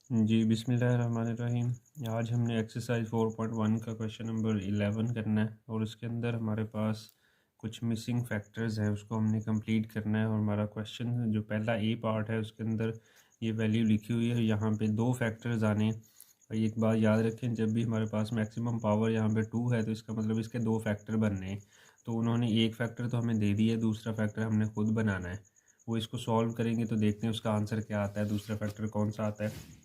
जी, बिस्मिल्लाहिर्रहमानिर्रहीम। आज हमने एक्सरसाइज 4.1 का क्वेश्चन नंबर 11 करना है और उसके अंदर हमारे पास कुछ मिसिंग फैक्टर्स हैं, उसको हमने कंप्लीट करना है। और हमारा क्वेश्चन जो पहला ए पार्ट है उसके अंदर ये वैल्यू लिखी हुई है, यहाँ पे दो फैक्टर्स आने हैं। और एक बात याद रखें, जब भी हमारे पास मैक्सिमम पावर यहाँ पे 2 है तो इसका मतलब इसके दो फैक्टर बनने हैं। तो उन्होंने एक फैक्टर तो हमें दे दिया है, दूसरा फैक्टर हमने खुद बनाना है। वो इसको सॉल्व करेंगे तो देखते हैं उसका आंसर क्या आता है, दूसरा फैक्टर कौन सा आता है।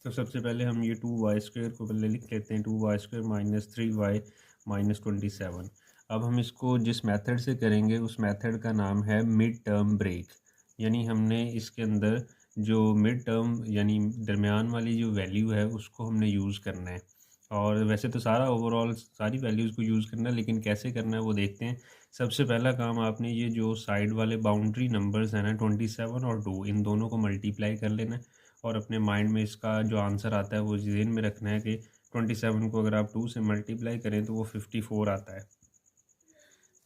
तो सबसे पहले हम ये 2y² को पहले लिख लेते हैं, 2y² माइनस 3y माइनस 27। अब हम इसको जिस मेथड से करेंगे उस मेथड का नाम है मिड टर्म ब्रेक। यानी हमने इसके अंदर जो मिड टर्म यानी दरमियान वाली जो वैल्यू है उसको हमने यूज़ करना है। और वैसे तो सारा ओवरऑल सारी वैल्यूज़ को यूज़ करना है, लेकिन कैसे करना है वो देखते हैं। सबसे पहला काम आपने ये जो साइड वाले बाउंड्री नंबर्स हैं ना 27 और 2, इन दोनों को मल्टीप्लाई कर लेना है। और अपने माइंड में इसका जो आंसर आता है वो ज़हन में रखना है कि 27 को अगर आप 2 से मल्टीप्लाई करें तो वो 54 आता है।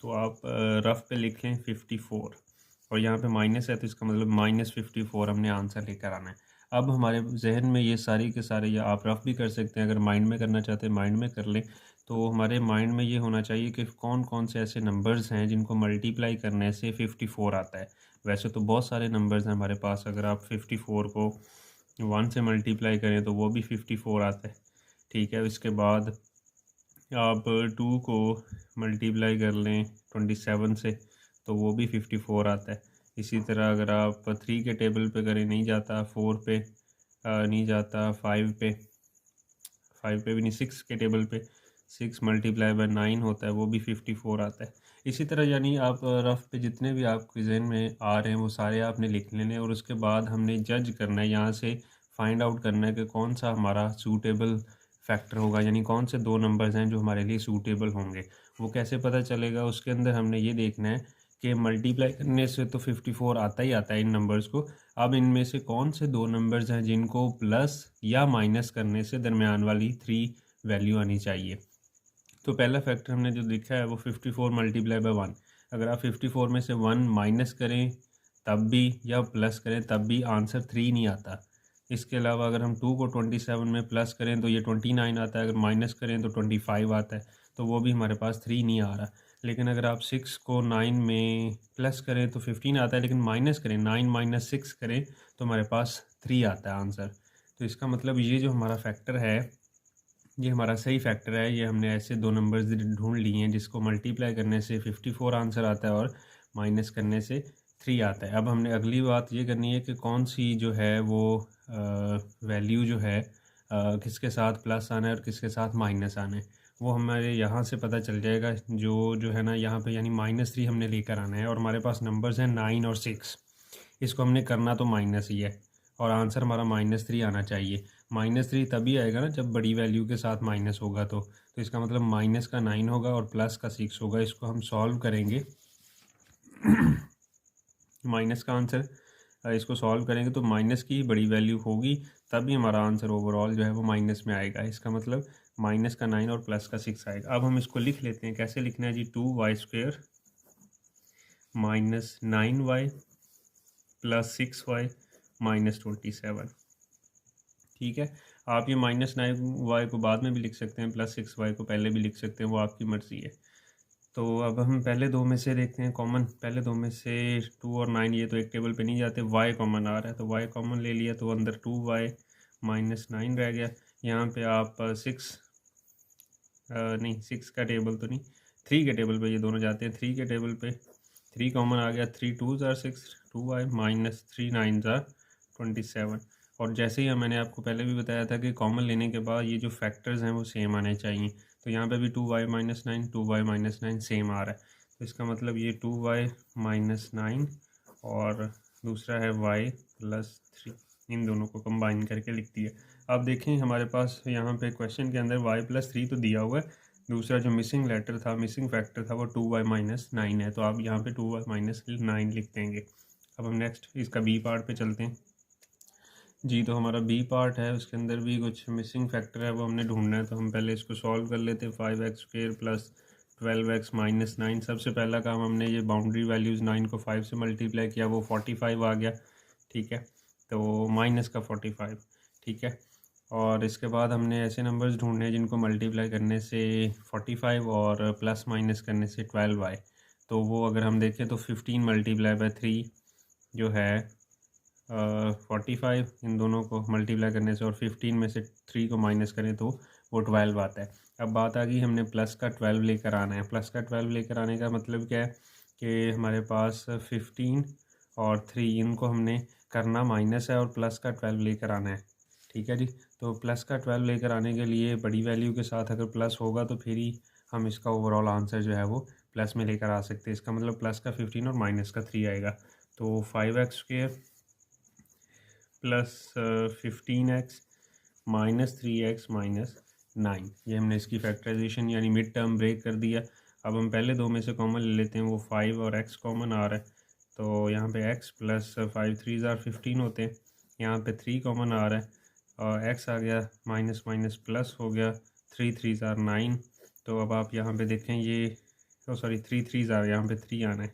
तो आप रफ पे लिख लें 54, और यहाँ पे माइनस है तो इसका मतलब -54 हमने आंसर लेकर आना है। अब हमारे जहन में ये सारी के सारे, या आप रफ भी कर सकते हैं, अगर माइंड में करना चाहते हैं माइंड में कर लें। तो हमारे माइंड में ये होना चाहिए कि कौन कौन से ऐसे नंबर्स हैं जिनको मल्टीप्लाई करने से 54 आता है। वैसे तो बहुत सारे नंबर्स हैं हमारे पास, अगर आप 54 को 1 से मल्टीप्लाई करें तो वो भी 54 आता है। ठीक है, इसके बाद आप 2 को मल्टीप्लाई कर लें 27 से तो वो भी 54 आता है। इसी तरह अगर आप 3 के टेबल पे करें, नहीं जाता 4 पे, नहीं जाता 5 पे, 5 पे भी नहीं, 6 के टेबल पे 6 मल्टीप्लाई बाय 9 होता है, वो भी 54 आता है। इसी तरह यानी आप रफ पे जितने भी आपके जहन में आ रहे हैं वो सारे आपने लिख लेने, और उसके बाद हमने जज करना है, यहाँ से फाइंड आउट करना है कि कौन सा हमारा सूटेबल फैक्टर होगा, यानी कौन से दो नंबर्स हैं जो हमारे लिए सूटेबल होंगे। वो कैसे पता चलेगा, उसके अंदर हमने ये देखना है कि मल्टीप्लाई करने से तो 54 आता ही आता है इन नंबर्स को। अब इनमें से कौन से दो नंबर्स हैं जिनको प्लस या माइनस करने से दरमियान वाली 3 वैल्यू आनी चाहिए। तो पहला फैक्टर हमने जो लिखा है वो 54 मल्टीप्लाई बाय 1। अगर आप 54 में से 1 माइनस करें तब भी, या प्लस करें तब भी आंसर 3 नहीं आता। इसके अलावा अगर हम 2 को 27 में प्लस करें तो ये 29 आता है, अगर माइनस करें तो 25 आता है, तो वो भी हमारे पास 3 नहीं आ रहा। लेकिन अगर आप 6 को 9 में प्लस करें तो 15 आता है, लेकिन माइनस करें 9 माइनस 6 करें तो हमारे पास 3 आता है आंसर। तो इसका मतलब ये जो हमारा फैक्टर है ये हमारा सही फैक्टर है। ये हमने ऐसे दो नंबर्स ढूंढ लिए हैं जिसको मल्टीप्लाई करने से 54 आंसर आता है और माइनस करने से 3 आता है। अब हमने अगली बात ये करनी है कि कौन सी जो है वो वैल्यू जो है किसके साथ प्लस आना है और किसके साथ माइनस आना है, वो हमारे यहाँ से पता चल जाएगा। जो है ना यहाँ पे यानी -3 हमने लेकर आना है, और हमारे पास नंबर्स हैं 9 और 6। इसको हमने करना तो माइनस ही है, और आंसर हमारा -3 आना चाहिए। -3 तभी आएगा ना जब बड़ी वैल्यू के साथ माइनस होगा। तो इसका मतलब माइनस का 9 होगा और प्लस का 6 होगा। इसको हम सॉल्व करेंगे माइनस का आंसर, इसको सॉल्व करेंगे तो माइनस की बड़ी वैल्यू होगी, तभी हमारा आंसर ओवरऑल जो है वो माइनस में आएगा। इसका मतलब माइनस का 9 और प्लस का 6 आएगा। अब हम इसको लिख लेते हैं, कैसे लिखना है जी, 2y² minus 9y plus 6y minus 27। ठीक है, आप ये -9y को बाद में भी लिख सकते हैं, +6y को पहले भी लिख सकते हैं, वो आपकी मर्ज़ी है। तो अब हम पहले दो में से देखते हैं कॉमन। पहले दो में से 2 और 9 ये तो एक टेबल पे नहीं जाते, y कॉमन आ रहा है तो y कॉमन ले लिया, तो अंदर 2y माइनस 9 रह गया। यहाँ पे आप 6 नहीं 6 का टेबल तो नहीं, 3 के टेबल पे ये दोनों जाते हैं। 3 के टेबल पे 3 कॉमन आ गया, 3 2s are 6, 2y minus 3 9s are 27। और जैसे ही मैंने आपको पहले भी बताया था कि कॉमन लेने के बाद ये जो फैक्टर्स हैं वो सेम आने चाहिए। तो यहाँ पे भी 2y minus 9 2y minus 9 same आ रहा है। तो इसका मतलब ये 2y माइनस 9 और दूसरा है y प्लस 3, इन दोनों को कंबाइन करके लिख दिया। अब देखें हमारे पास यहाँ पे क्वेश्चन के अंदर y प्लस 3 तो दिया हुआ है, दूसरा जो मिसिंग लेटर था, मिसिंग फैक्टर था, वो 2y माइनस 9 है। तो आप यहाँ पे 2y माइनस 9 लिख देंगे। अब हम नेक्स्ट इसका बी पार्ट पे चलते हैं जी। तो हमारा बी पार्ट है, उसके अंदर भी कुछ मिसिंग फैक्टर है, वो हमने ढूंढना है। तो हम पहले इसको सॉल्व कर लेते हैं। 5x² plus 12x minus 9। सबसे पहला काम हमने ये बाउंड्री वैल्यूज़ 9 को 5 से मल्टीप्लाई किया, वो 45 आ गया। ठीक है, तो माइनस का 45। ठीक है। और इसके बाद हमने ऐसे नंबर्स ढूंढने हैं जिनको मल्टीप्लाई करने से 45 और प्लस माइनस करने से 12 आए। तो वो अगर हम देखें तो 15 मल्टीप्लाई बाय 3 जो है 45, इन दोनों को मल्टीप्लाई करने से और 15 में से 3 को माइनस करें तो वो 12 आता है। अब बात आ गई हमने प्लस का 12 लेकर आना है। प्लस का 12 लेकर आने का मतलब क्या है कि हमारे पास 15 और 3 इनको हमने करना माइनस है और प्लस का 12 लेकर आना है। ठीक है जी। तो प्लस का 12 लेकर आने के लिए बड़ी वैल्यू के साथ अगर प्लस होगा तो फिर ही हम इसका ओवरऑल आंसर जो है वो प्लस में लेकर आ सकते हैं। इसका मतलब प्लस का 15 और माइनस का 3 आएगा। तो 5x² plus 15x minus 3x minus 9, ये हमने इसकी फैक्टराइजेशन यानी मिड टर्म ब्रेक कर दिया। अब हम पहले दो में से कॉमन ले लेते हैं, वो 5 और x कॉमन आ रहा है। तो यहाँ पे x प्लस 5 3 15 होते हैं। यहाँ पे 3 कॉमन आ रहा है और x आ गया, माइनस माइनस प्लस हो गया, 3 3 9। तो अब आप यहाँ पे देखें ये सॉरी 3 3 यहाँ पे 3 आना है,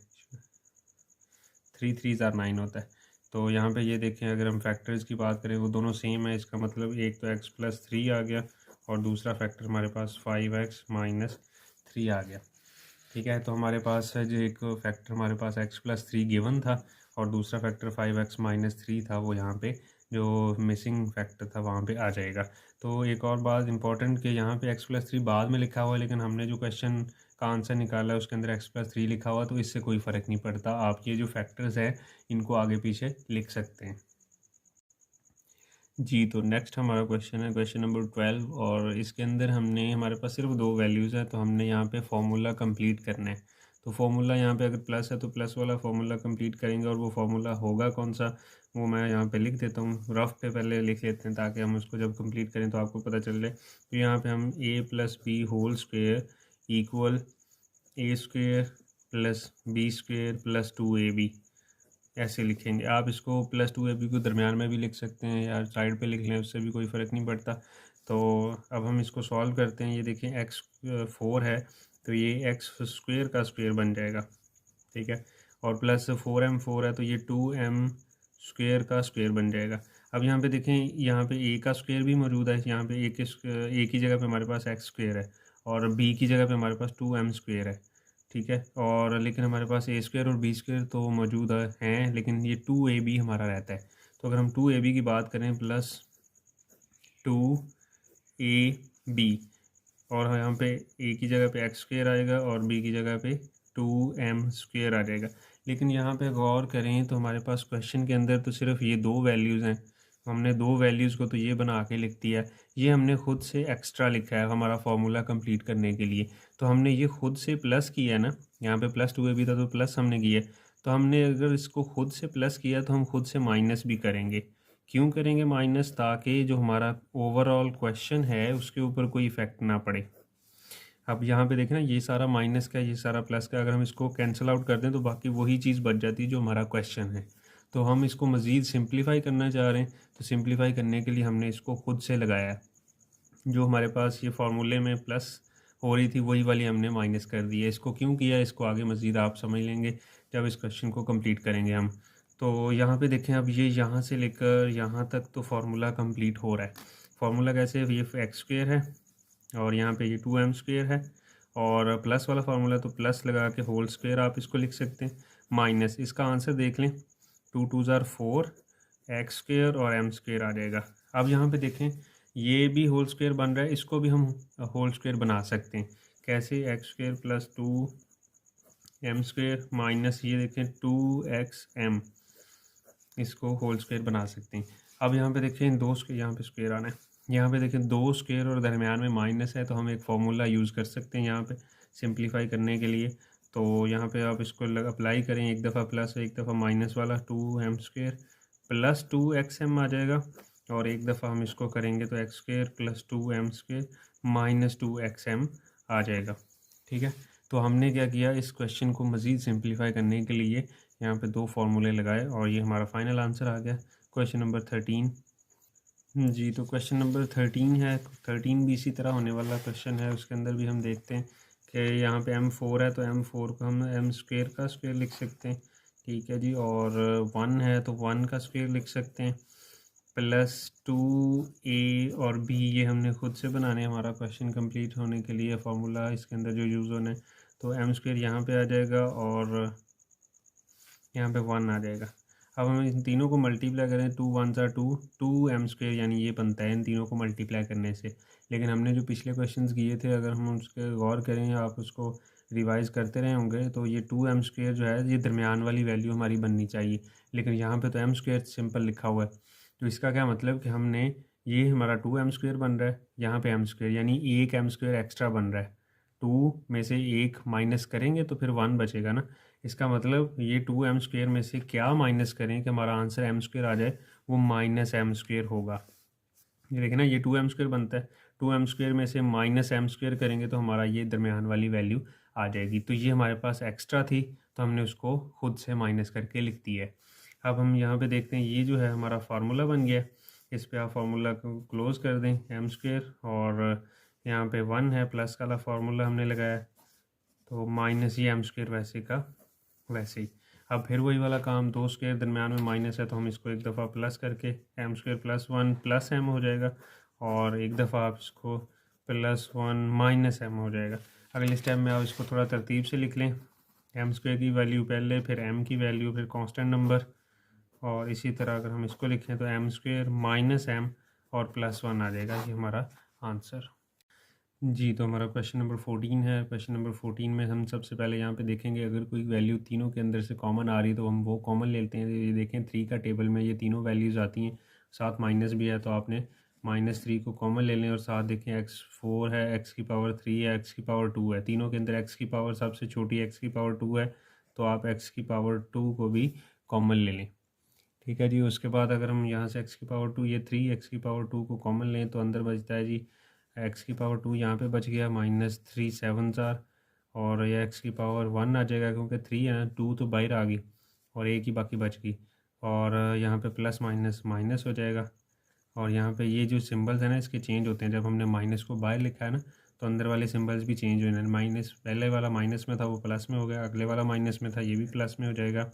3 3 9 होता है। तो यहाँ पे ये देखें अगर हम फैक्टर्स की बात करें वो दोनों सेम है। इसका मतलब एक तो x प्लस 3 आ गया और दूसरा फैक्टर हमारे पास 5x माइनस 3 आ गया। ठीक है। तो हमारे पास है जो एक फैक्टर हमारे पास x प्लस 3 गिवन था और दूसरा फैक्टर 5x माइनस 3 था, वो यहाँ पे जो मिसिंग फैक्टर था वहाँ पे आ जाएगा। तो एक और बात इंपॉर्टेंट कि यहाँ पे x प्लस 3 बाद में लिखा हुआ है, लेकिन हमने जो क्वेश्चन का आंसर निकाला है उसके अंदर x प्लस 3 लिखा हुआ, तो इससे कोई फ़र्क नहीं पड़ता। आप ये जो फैक्टर्स हैं इनको आगे पीछे लिख सकते हैं जी। तो नेक्स्ट हमारा क्वेश्चन है क्वेश्चन नंबर 12 और इसके अंदर हमने हमारे पास सिर्फ दो वैल्यूज़ है, तो हमने यहाँ पे फॉर्मूला कंप्लीट करना है। तो फॉर्मूला यहाँ पे अगर प्लस है तो प्लस वाला फॉर्मूला कंप्लीट करेंगे और वो फॉर्मूला होगा कौन सा वो मैं यहाँ पे लिख देता हूँ। रफ पे पहले लिख लेते हैं ताकि हम उसको जब कंप्लीट करें तो आपको पता चल जाए। तो यहाँ पे हम a plus B whole square equal a² plus b² plus 2ab ऐसे लिखेंगे। आप इसको प्लस 2ab को दरमियान में भी लिख सकते हैं या साइड पे लिख लें, उससे भी कोई फ़र्क नहीं पड़ता। तो अब हम इसको सॉल्व करते हैं। ये देखिए x 4 है तो ये x² का स्क्वेयर बन जाएगा। ठीक है। और प्लस 4m4 है तो ये 2m² का स्क्वेयर बन जाएगा। अब यहाँ पे देखें, यहाँ पे a का स्क्वेयर भी मौजूद है। यहाँ पे a की जगह पे हमारे पास x² है और b की जगह पे हमारे पास 2m² है। ठीक है। और लेकिन हमारे पास a² और b² तो मौजूद हैं, लेकिन ये 2ab हमारा रहता है। तो अगर हम 2ab की बात करें प्लस 2ab और यहाँ पे a की जगह पे x² आएगा और b की जगह पे 2m² आ जाएगा। लेकिन यहाँ पे गौर करें तो हमारे पास क्वेश्चन के अंदर तो सिर्फ ये दो वैल्यूज़ हैं। हमने दो वैल्यूज़ को तो ये बना के लिख दिया, ये हमने खुद से एक्स्ट्रा लिखा है हमारा फॉर्मूला कंप्लीट करने के लिए। तो हमने ये खुद से प्लस किया है ना, यहाँ पे प्लस 2ab था तो प्लस हमने किया। तो हमने अगर इसको खुद से प्लस किया तो हम खुद से माइनस भी करेंगे। क्यों करेंगे माइनस? ताकि जो हमारा ओवरऑल क्वेश्चन है उसके ऊपर कोई इफ़ेक्ट ना पड़े। अब यहाँ पे देखें ना, ये सारा माइनस का ये सारा प्लस का, अगर हम इसको कैंसिल आउट कर दें तो बाकी वही चीज़ बच जाती है जो हमारा क्वेश्चन है। तो हम इसको मज़ीद सिंप्लीफाई करना चाह रहे हैं, तो सिंप्लीफाई करने के लिए हमने इसको खुद से लगाया है। जो हमारे पास ये फार्मूले में प्लस हो रही थी वही वाली हमने माइनस कर दी है। इसको क्यों किया, इसको आगे मज़ीद आप समझ लेंगे जब इस क्वेश्चन को कंप्लीट करेंगे हम। तो यहाँ पे देखें, अब ये यहाँ से लेकर यहाँ तक तो फार्मूला कंप्लीट हो रहा है। फार्मूला कैसे, ये x² है और यहाँ पे ये 2m² है और प्लस वाला फार्मूला तो प्लस लगा के होल स्क्वेयर आप इसको लिख सकते हैं, माइनस इसका आंसर देख लें 2 2 4 x² और m² आ जाएगा। अब यहाँ पे देखें ये भी होल स्क्वेयर बन रहा है, इसको भी हम होल स्क्वेयर बना सकते हैं। कैसे? x² प्लस 2m² माइनस ये देखें 2xm, इसको होल स्क्वेयर बना सकते हैं। अब यहाँ पे देखें दो स्क्वेयर, यहाँ पे स्क्वेयर आना है, यहाँ पे देखें दो स्क्वेयर और दरमियान में माइनस है, तो हम एक फार्मूला यूज़ कर सकते हैं यहाँ पे सिंप्लीफाई करने के लिए। तो यहाँ पे आप इसको अप्लाई करें, एक दफ़ा प्लस एक दफ़ा माइनस वाला 2m² प्लस 2xm आ जाएगा और एक दफ़ा हम इसको करेंगे तो x² plus 2m² minus 2xm आ जाएगा। ठीक है। तो हमने क्या किया, इस क्वेश्चन को मज़ीद सिंप्लीफाई करने के लिए यहाँ पे दो फार्मूले लगाए और ये हमारा फाइनल आंसर आ गया क्वेश्चन नंबर 13 जी। तो क्वेश्चन नंबर 13 है, 13 भी इसी तरह होने वाला क्वेश्चन है। उसके अंदर भी हम देखते हैं कि यहाँ पे m4 है तो m4 को हम m² का स्क्वेयर लिख सकते हैं। ठीक है जी। और 1 है तो 1 का स्क्वेयर लिख सकते हैं। +2a और b ये हमने खुद से बनाने हैं हमारा क्वेश्चन कंप्लीट होने के लिए। फार्मूला इसके अंदर जो यूज़ होना है, तो m² यहाँ पे आ जाएगा और यहाँ पे 1 आ जाएगा। अब हम इन तीनों को मल्टीप्लाई करें, 2 1 2 2m² यानी ये बनता है इन तीनों को मल्टीप्लाई करने से। लेकिन हमने जो पिछले क्वेश्चंस किए थे, अगर हम उसके गौर करें, आप उसको रिवाइज़ करते रहे होंगे, तो ये 2m² जो है ये दरमियान वाली वैल्यू हमारी बननी चाहिए। लेकिन यहाँ पे तो m² सिंपल लिखा हुआ है, तो इसका क्या मतलब कि हमने ये हमारा 2m² बन रहा है, यहाँ पे m² यानी एक m² एक्स्ट्रा बन रहा है। 2 में से 1 माइनस करेंगे तो फिर 1 बचेगा ना। इसका मतलब ये 2m² में से क्या माइनस करें कि हमारा आंसर m² आ जाए, वो -m² होगा। ये देखिए ना, ये 2m² बनता है, 2m² में से -m² करेंगे तो हमारा ये दरमियान वाली वैल्यू आ जाएगी। तो ये हमारे पास एक्स्ट्रा थी, तो हमने उसको खुद से माइनस करके लिख दी है। अब हम यहाँ पे देखते हैं, ये जो है हमारा फार्मूला बन गया। इस पे आप फार्मूला को क्लोज़ कर दें, m² और यहाँ पे 1 है, प्लस वाला फार्मूला हमने लगाया, तो माइनस ये m² वैसे का वैसे ही। अब फिर वही वाला काम, 2² दरमियान में माइनस है, तो हम इसको एक दफ़ा प्लस करके m² + 1 + m हो जाएगा, और एक दफ़ा आप इसको +1 - m हो जाएगा। अगले स्टेप में आप इसको थोड़ा तरतीब से लिख लें, m² की वैल्यू पहले, फिर m की वैल्यू, फिर कांस्टेंट नंबर, और इसी तरह अगर हम इसको लिखें तो m² - m और +1 आ जाएगा। ये हमारा आंसर। जी, तो हमारा क्वेश्चन नंबर 14 है। क्वेश्चन नंबर 14 में हम सबसे पहले यहाँ पे देखेंगे, अगर कोई वैल्यू तीनों के अंदर से कॉमन आ रही है तो हम वो कॉमन ले लेते हैं। ये देखें 3 का टेबल में ये तीनों वैल्यूज़ आती हैं, साथ माइनस भी है, तो आपने -3 को कॉमन ले लें, और साथ देखें x4 है, x⁻³ है, x⁻2 है। तीनों के अंदर x की पावर सबसे छोटी x⁻2 है, तो आप x⁻2 को भी कॉमन ले लें। ठीक है जी। उसके बाद अगर हम यहाँ से x⁻2, ये 3 x⁻2 को कॉमन लें तो अंदर बचता है जी x⁻2, यहाँ पे बच गया -3 7 4, और यह x⁻1 आ जाएगा, क्योंकि 3 है ना, 2 तो बाहर आ गई और एक ही बाकी बच गई, और यहाँ पे प्लस माइनस माइनस हो जाएगा। और यहाँ पे ये जो सिंबल्स हैं ना, इसके चेंज होते हैं। जब हमने माइनस को बाहर लिखा है ना, तो अंदर वाले सिंबल्स भी चेंज हो जाए। माइनस, पहले वाला माइनस में था वो प्लस में हो गया, अगले वाला माइनस में था ये भी प्लस में हो जाएगा,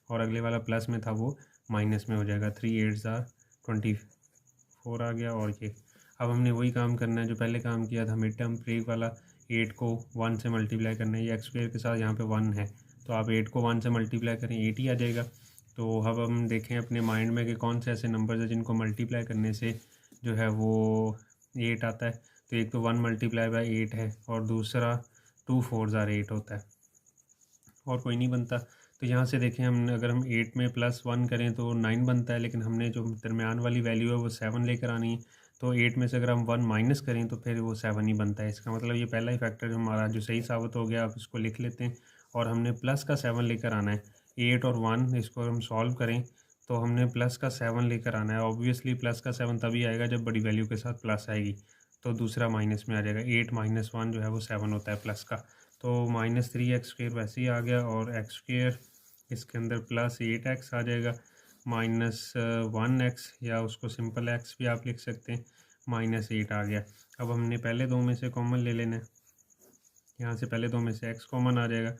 और अगले वाला प्लस में था वो माइनस में हो जाएगा। 3 8 24 आ गया। और ये अब हमने वही काम करना है जो पहले काम किया था, मिड टर्म ब्रेक वाला। 8 को 1 से मल्टीप्लाई करना है, ये x² के साथ यहाँ पे 1 है, तो आप 8 को 1 से मल्टीप्लाई करें, 8 ही आ जाएगा। तो अब हम देखें अपने माइंड में कि कौन से ऐसे नंबर्स हैं जिनको मल्टीप्लाई करने से जो है वो 8 आता है। तो एक तो 1 × 8 है, और दूसरा 2 4 8 होता है, और कोई नहीं बनता। तो यहाँ से देखें, हम अगर हम 8 में +1 करें तो 9 बनता है, लेकिन हमने जो दरमियान वाली वैल्यू है वो 7 लेकर आनी है। तो 8 में से अगर हम 1 माइनस करें तो फिर वो 7 ही बनता है। इसका मतलब ये पहला ही फैक्टर हमारा जो सही साबित हो गया। आप इसको लिख लेते हैं, और हमने प्लस का 7 लेकर आना है। 8 और 1 इसको हम सॉल्व करें तो हमने प्लस का 7 लेकर आना है। ऑब्वियसली प्लस का 7 तभी आएगा जब बड़ी वैल्यू के साथ प्लस आएगी, तो दूसरा माइनस में आ जाएगा। 8 - 1 जो है वो 7 होता है प्लस का। तो -3x² वैसे ही आ गया, और x² इसके अंदर +8x आ जाएगा, -1x, या उसको सिंपल x भी आप लिख सकते हैं, -8 आ गया। अब हमने पहले दो में से कॉमन ले लेना है, यहाँ से पहले दो में से x कॉमन आ जाएगा,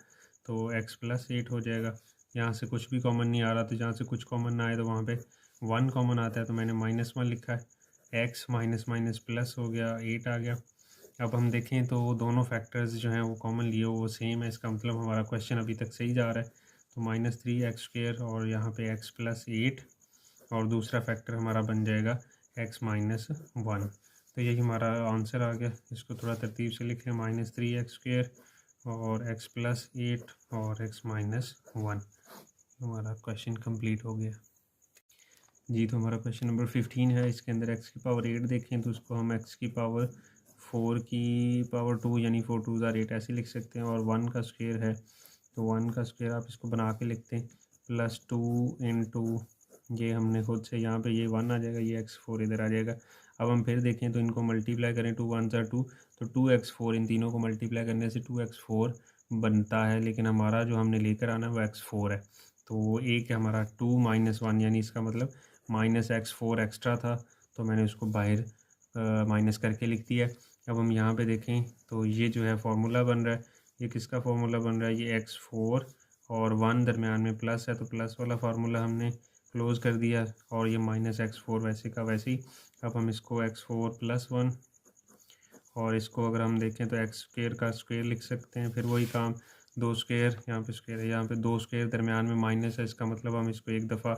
तो x +8 हो जाएगा। यहाँ से कुछ भी कॉमन नहीं आ रहा, तो जहाँ से कुछ कॉमन ना आए तो वहाँ पे 1 कॉमन आता है, तो मैंने -1 लिखा है। x माइनस माइनस प्लस हो गया, 8 आ गया। अब हम देखें तो दोनों फैक्टर्स जो हैं वो कॉमन लिए वो सेम है, इसका मतलब हमारा क्वेश्चन अभी तक सही जा रहा है। तो -3x² और यहाँ पे x +8, और दूसरा फैक्टर हमारा बन जाएगा x - 1। तो यही हमारा आंसर आ गया। इसको थोड़ा तरतीब से लिख लें, -3x² और x +8 और x - 1। हमारा क्वेश्चन कंप्लीट हो गया जी। तो हमारा क्वेश्चन नंबर 15 है। इसके अंदर x⁻8 देखें तो उसको हम x⁻4 यानी 4 2 8 ऐसे लिख सकते हैं, और 1 का स्क्वायर है तो 1 का स्क्वायर आप इसको बना के लिखते हैं, +2 × ये हमने खुद से यहाँ पे ये 1 आ जाएगा, ये x4 इधर आ जाएगा। अब हम फिर देखें तो इनको मल्टीप्लाई करें, 2 1 2, तो 2x4, इन तीनों को मल्टीप्लाई करने से 2x4 बनता है, लेकिन हमारा जो हमने लेकर आना है वो x4 है। तो एक है हमारा 2 - 1, यानी इसका मतलब -x4 एक्स्ट्रा था, तो मैंने उसको बाहर माइनस करके लिख दिया। अब हम यहाँ पे देखें तो ये जो है फार्मूला बन रहा है, ये किसका फार्मूला बन रहा है, ये x4 और 1 दरमियान में प्लस है, तो प्लस वाला फार्मूला हमने क्लोज़ कर दिया और ये माइनस x4 वैसे का वैसे ही। अब हम इसको x4 + 1 और इसको अगर हम देखें तो एक्स स्क्वेयर का स्क्वेयर लिख सकते हैं। फिर वही काम, दो स्क्वेयर, यहाँ पे स्क्वेयर है, यहाँ पे दो स्क्वेयर, दरमियान में माइनस है, इसका मतलब हम इसको एक दफ़ा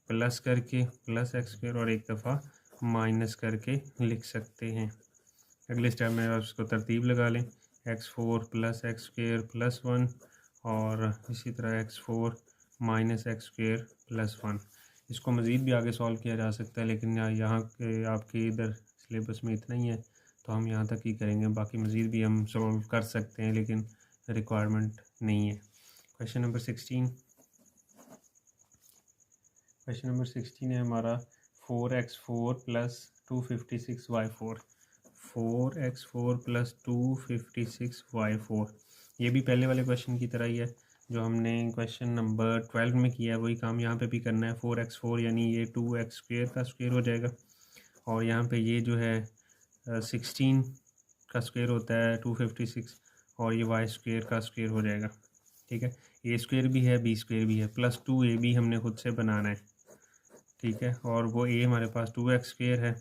प्लस करके प्लस एक्स स्क्वेयर और एक दफ़ा माइनस करके लिख सकते हैं। अगले स्टेप में आप इसको तरतीब लगा लें, x4 + x स्क्वेयर + 1 और इसी तरह x4 - x स्क्वेयर + 1। इसको मज़ीद भी आगे सॉल्व किया जा सकता है, लेकिन यहाँ के आपके इधर सिलेबस में इतना ही है तो हम यहाँ तक ही करेंगे। बाकी मज़ीद भी हम सॉल्व कर सकते हैं लेकिन रिक्वायरमेंट नहीं है। क्वेश्चन नंबर 16 है हमारा 4x4 + 256y4। 4x4 + 256y4, ये भी पहले वाले क्वेश्चन की तरह ही है जो हमने क्वेश्चन नंबर 12 में किया है, वही काम यहाँ पे भी करना है। 4x4 यानी ये 2x स्क्वेयर का स्क्वेयर हो जाएगा और यहाँ पे ये जो है 16 का स्क्वेयर होता है 256 और ये y स्क्वेयर का स्क्वेयर हो जाएगा। ठीक है, a स्क्वेयर भी है b स्क्वेयर भी है, +2ab हमने खुद से बनाना है। ठीक है, और वो a हमारे पास 2x स्क्वेयर है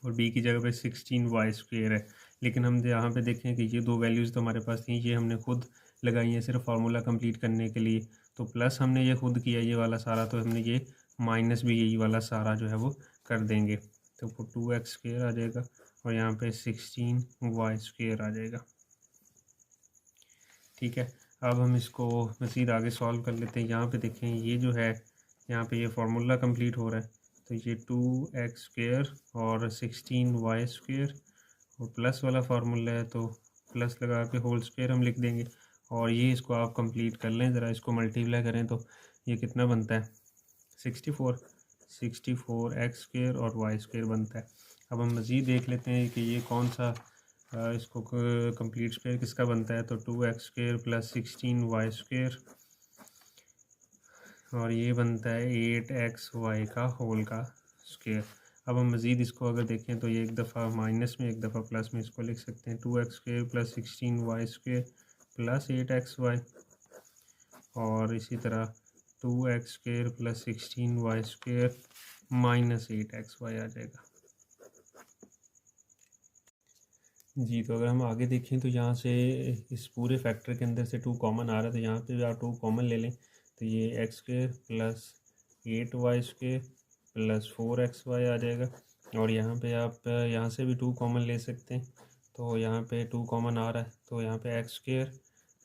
और b की जगह पे 16y स्क्वेयर है। लेकिन हम यहाँ पे देखें कि ये दो वैल्यूज़ तो हमारे पास थी, ये हमने खुद लगाई है सिर्फ फार्मूला कंप्लीट करने के लिए। तो प्लस हमने ये खुद किया ये वाला सारा, तो हमने ये माइनस भी यही वाला सारा जो है वो कर देंगे। तो वो 2x स्क्वेयर आ जाएगा और यहाँ पे 16y स्क्वेयर आ जाएगा। ठीक है, अब हम इसको मज़ीद आगे सॉल्व कर लेते हैं। यहाँ पे देखें ये जो है, यहाँ पे ये फार्मूला कंप्लीट हो रहा है, तो ये 2x स्क्वेयर और 16y स्क्वेयर और प्लस वाला फार्मूला है तो प्लस लगा के होल स्क्वेयर हम लिख देंगे। और ये इसको आप कंप्लीट कर लें ज़रा, इसको मल्टीप्लाई करें तो ये कितना बनता है 64 x स्क्वेयर और y स्क्वेयर बनता है। अब हम मज़ीद देख लेते हैं कि ये कौन सा इसको कंप्लीट स्क्वेयर किसका बनता है। तो 2x स्क्वेयर + 16y स्क्वेयर और ये बनता है 8xy का होल का स्क्वेयर। अब हम मज़ीद इसको अगर देखें तो ये एक दफ़ा माइनस में एक दफ़ा प्लस में इसको लिख सकते हैं। 2x square + 16y square + 8xy और इसी तरह 2x square + 16y square -8xy आ जाएगा। जी, तो अगर हम आगे देखें तो यहाँ से इस पूरे फैक्टर के अंदर से 2 कॉमन आ रहा है, तो यहाँ पे भी आप 2 कॉमन ले लें तो ये x square + 8y square + 4xy आ जाएगा। और यहाँ पे आप यहाँ से भी 2 कॉमन ले सकते हैं, तो यहाँ पे 2 कॉमन आ रहा है तो यहाँ पे x स्क्वेयर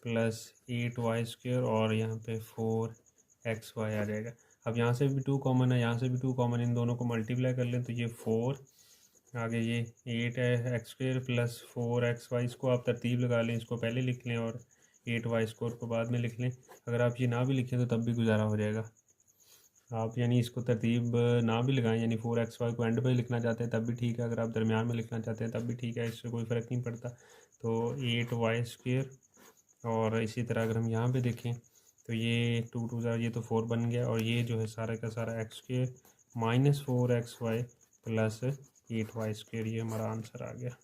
+ 8y स्क्वेयर और यहाँ पे 4xy आ जाएगा। अब यहाँ से भी 2 कॉमन है, यहाँ से भी 2 कॉमन, इन दोनों को मल्टीप्लाई कर लें तो ये 4, आगे ये 8 है x स्क्वेयर + 4xy, इसको आप तरतीब लगा लें, इसको पहले लिख लें और 8y स्क्वायर को बाद में लिख लें। अगर आप ये ना भी लिखें तो तब भी गुजारा हो जाएगा। आप यानी इसको तरतीब ना भी लगाएं, यानी 4xy को एंड पे लिखना चाहते हैं तब भी ठीक है, अगर आप दरमियान में लिखना चाहते हैं तब भी ठीक है, इससे कोई फ़र्क नहीं पड़ता। तो 8y स्क्वेयर और इसी तरह अगर हम यहाँ पे देखें तो ये 2 2 ये तो 4 बन गया और ये जो है सारा का सारा x square -4xy + 8y square, ये हमारा आंसर आ गया।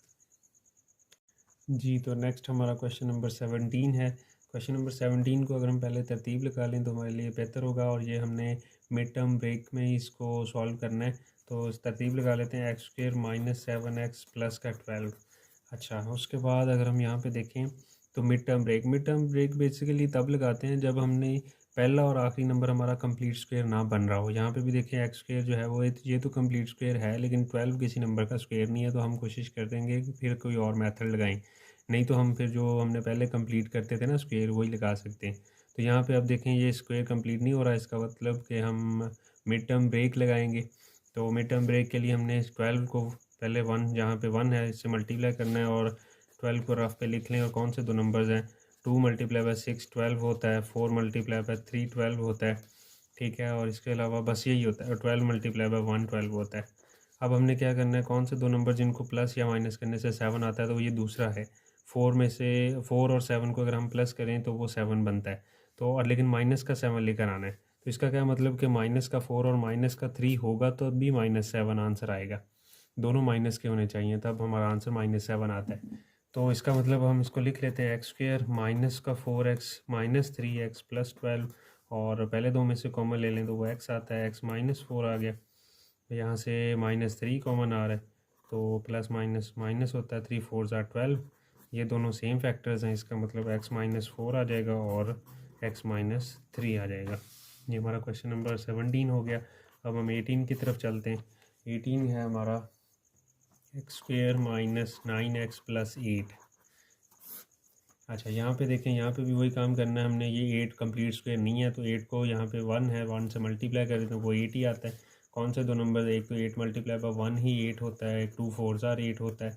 जी, तो नेक्स्ट हमारा क्वेश्चन नंबर 17 है। क्वेश्चन नंबर 17 को अगर हम पहले तरतीब लगा लें तो हमारे लिए बेहतर होगा और ये हमने मिड टर्म ब्रेक में ही इसको सॉल्व करना है। तो तरतीब लगा लेते हैं, x स्क्वेयर -7x + का 12। अच्छा, उसके बाद अगर हम यहाँ पे देखें तो मिड टर्म ब्रेक बेसिकली तब लगाते हैं जब हमने पहला और आखिरी नंबर हमारा कंप्लीट स्क्वायर ना बन रहा हो। यहाँ पे भी देखें x स्क्वायर जो है वो ये तो कंप्लीट स्क्वायर है लेकिन 12 किसी नंबर का स्क्वायर नहीं है, तो हम कोशिश कर देंगे कि फिर कोई और मेथड लगाएं, नहीं तो हम फिर जो हमने पहले कंप्लीट करते थे ना स्क्वायर वही लगा सकते हैं। तो यहाँ पे अब देखें ये स्क्वायर कंप्लीट नहीं हो रहा है, इसका मतलब कि हम मिड टर्म ब्रेक लगाएंगे। तो मिड टर्म ब्रेक के लिए हमने 12 को पहले 1, जहाँ पे 1 है इससे मल्टीप्लाई करना है और 12 को रफ पे लिख लें। और कौन से दो नंबर्स हैं, 2 × 6 12 होता है, 4 × 3 12 होता है। ठीक है, और इसके अलावा बस यही होता है, और 12 × 1 12 होता है। अब हमने क्या करना है, कौन से दो नंबर जिनको प्लस या माइनस करने से 7 आता है, तो ये दूसरा है। 4 में से 4 और 7 को अगर हम प्लस करें तो वो 7 बनता है, तो और लेकिन माइनस का 7 लेकर आना है। तो इसका क्या मतलब कि माइनस का 4 और माइनस का 3 होगा तो भी -7 आंसर आएगा, दोनों माइनस के होने चाहिए तब हमारा आंसर -7 आता है। तो इसका मतलब हम इसको लिख लेते हैं, x स्क्वेयर -4x -3x + 12 और पहले दो में से कॉमन ले लें तो वो x आता है, x माइनस 4 आ गया। यहाँ से -3 कॉमन आ रहा है तो प्लस माइनस माइनस होता है, 3 4 ज़ा 12। ये दोनों सेम फैक्टर्स हैं, इसका मतलब x माइनस 4 आ जाएगा और x माइनस 3 आ जाएगा। ये हमारा क्वेश्चन नंबर 17 हो गया। अब हम 18 की तरफ चलते हैं। 18 है हमारा x² माइनस 9x प्लस 8। अच्छा, यहाँ पे देखें, यहाँ पे भी वही काम करना है हमने। ये 8 कंप्लीट स्क्वायर नहीं है तो 8 को यहाँ पे 1 है, 1 से मल्टीप्लाई कर देते हैं वो 8 ही आता है। कौन से दो नंबर, एक तो 8 मल्टीप्लाई बाय 1 ही 8 होता है, 2 4 ज़ार 8 होता है।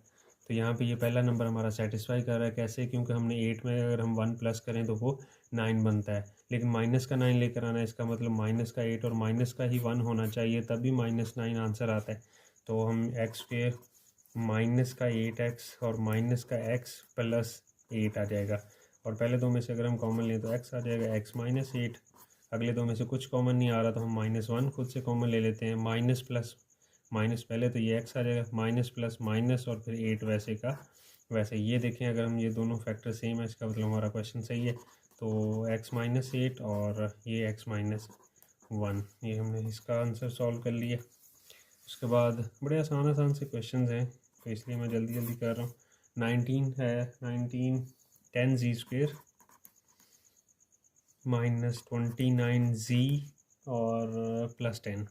तो यहाँ पे ये पहला नंबर हमारा सेटिस्फाई कर रहा है। कैसे? क्योंकि हमने 8 में अगर हम 1 प्लस करें तो वो 9 बनता है, लेकिन माइनस का 9 लेकर आना है, इसका मतलब माइनस का 8 और माइनस का ही 1 होना चाहिए, तभी -9 आंसर आता है। तो हम x² माइनस का 8x और माइनस का x प्लस 8 आ जाएगा। और पहले दो में से अगर हम कॉमन लें तो x आ जाएगा, x माइनस 8। अगले दो में से कुछ कॉमन नहीं आ रहा तो हम -1 खुद से कॉमन ले लेते हैं। माइनस प्लस माइनस पहले तो ये x आ जाएगा, माइनस प्लस माइनस और फिर 8 वैसे का वैसे। ये देखें, अगर हम ये दोनों फैक्टर सेम है इसका मतलब हमारा क्वेश्चन सही है। तो x माइनस 8 और ये x माइनस 1, ये हमने इसका आंसर सॉल्व कर लिया। उसके बाद बड़े आसान से क्वेश्चन हैं तो इसलिए मैं जल्दी जल्दी कर रहा हूँ। 19 है, 19 10z² माइनस 29z और प्लस 10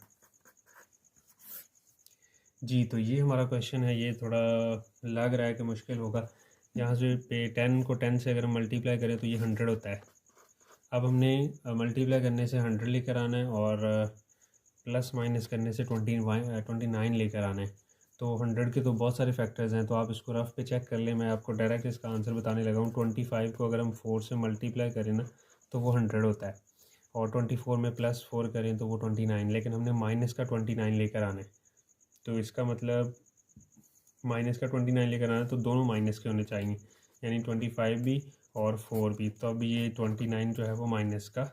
जी। तो ये हमारा क्वेश्चन है। ये थोड़ा लग रहा है कि मुश्किल होगा। यहाँ से पे 10 को 10 से अगर हम मल्टीप्लाई करें तो ये 100 होता है। अब हमने मल्टीप्लाई करने से 100 लेकर आना है और प्लस माइनस करने से 29 लेकर आना है। तो 100 के तो बहुत सारे फैक्टर्स हैं, तो आप इसको रफ पे चेक कर लें। मैं आपको डायरेक्ट इसका आंसर बताने लगा हूँ। 25 को अगर हम 4 से मल्टीप्लाई करें ना तो वो 100 होता है, और 24 में प्लस 4 करें तो वो 29, लेकिन हमने माइनस का 29 लेकर आना है। तो इसका मतलब माइनस का 29 लेकर आना है तो दोनों माइनस के होने चाहिए, यानी 25 भी और 4 भी। तो अब ये 29 जो है वो माइनस का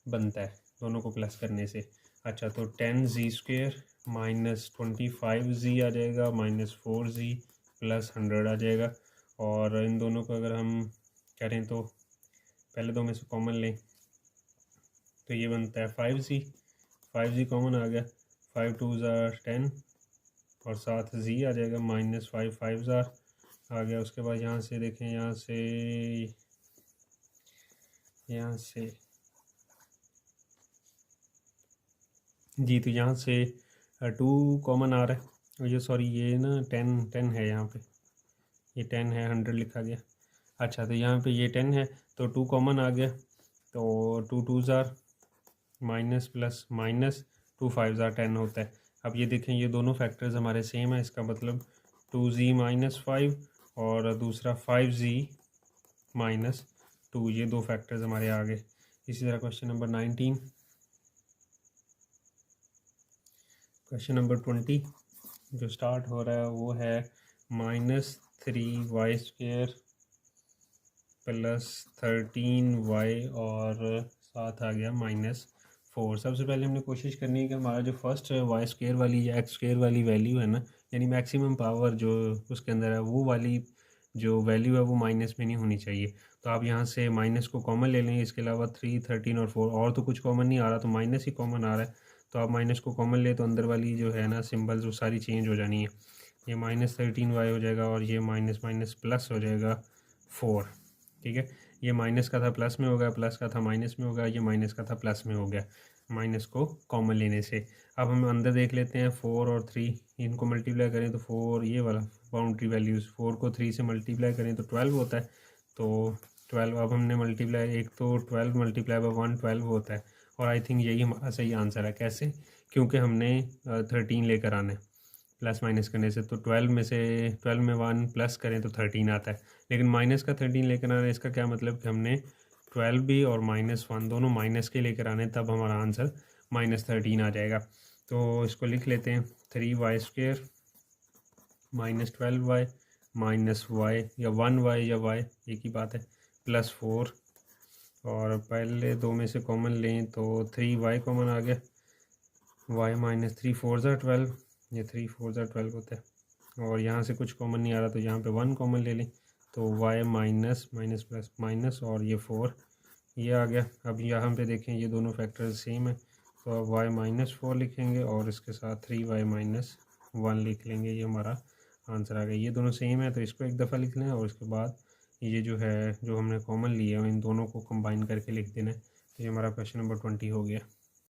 बनता है दोनों को प्लस करने से। अच्छा, तो 10z² माइनस 25z आ जाएगा, माइनस 4z प्लस 100 आ जाएगा। और इन दोनों को अगर हम करें तो पहले दो में से कॉमन लें तो ये बनता है 5z कॉमन आ गया, 5 2 ज़ार 10 और साथ z आ जाएगा, माइनस 5 5 ज़ार आ गया। उसके बाद यहाँ से देखें, यहाँ से जी, तो यहाँ से 2 कॉमन आ रहा है, और ये सॉरी ये ना 10 है, यहाँ पे ये 10 है, 100 लिखा गया। अच्छा, तो यहाँ पे ये 10 है तो 2 कॉमन आ गया, तो 2 2 ज़ार माइनस प्लस माइनस 2 5 ज़ार 10 होता है। अब ये देखें, ये दोनों फैक्टर्स हमारे सेम है, इसका मतलब 2z माइनस 5 और दूसरा 5z माइनस 2, ये दो फैक्टर्स हमारे आ गए। इसी तरह क्वेश्चन नंबर 19, क्वेश्चन नंबर 20 जो स्टार्ट हो रहा है वो है -3y² प्लस 13y और साथ आ गया -4। सबसे पहले हमने कोशिश करनी है कि हमारा जो फर्स्ट y² वाली या x² वाली वैल्यू है ना, यानी मैक्सिमम पावर जो उसके अंदर है, वो वाली जो वैल्यू है वो माइनस में नहीं होनी चाहिए। तो आप यहाँ से माइनस को कॉमन ले लेंगे। इसके अलावा 3 13 और 4 और तो कुछ कॉमन नहीं आ रहा, तो माइनस ही कॉमन आ रहा है। तो आप माइनस को कॉमन ले तो अंदर वाली जो है ना सिंबल्स वो सारी चेंज हो जानी है। ये -13y हो जाएगा और ये माइनस माइनस प्लस हो जाएगा 4। ठीक है, ये माइनस का था प्लस में हो गया, प्लस का था माइनस में हो गया, ये माइनस का था प्लस में हो गया माइनस को कॉमन लेने से। अब हम अंदर देख लेते हैं, 4 और 3 इनको मल्टीप्लाई करें तो 4 ये वाला बाउंड्री वैल्यूज़, 4 को 3 से मल्टीप्लाई करें तो 12 होता है। तो 12 अब हमने मल्टीप्लाई, एक तो 12 मल्टीप्लाई बाय 1 12 होता है, और आई थिंक यही हमारा सही आंसर है। कैसे? क्योंकि हमने 13 लेकर आना है प्लस माइनस करने से। तो 12 में से 12 में 1 प्लस करें तो 13 आता है, लेकिन माइनस का 13 लेकर आना है। इसका क्या मतलब कि हमने 12 भी और -1 दोनों माइनस के लेकर आने, तब हमारा आंसर -13 आ जाएगा। तो इसको लिख लेते हैं, 3y² minus 12y minus y या 1y या y एक ही बात है, प्लस 4। और पहले दो में से कॉमन लें तो 3y कॉमन आ गया, y माइनस 3 4 ज़ार 12, ये 3 4 ज़ार 12 होता है। और यहाँ से कुछ कॉमन नहीं आ रहा तो यहाँ पे 1 कॉमन ले लें, तो y minus minus plus minus और ये 4 ये आ गया। अब यहाँ पे देखें ये दोनों फैक्टर्स सेम है, तो अब y-4 लिखेंगे और इसके साथ 3y-1 लिख लेंगे। ये हमारा आंसर आ गया। ये दोनों सेम है तो इसको एक दफ़ा लिख लें और उसके बाद ये जो है जो हमने कॉमन लिया है इन दोनों को कंबाइन करके लिख देना है। तो ये हमारा क्वेश्चन नंबर 20 हो गया।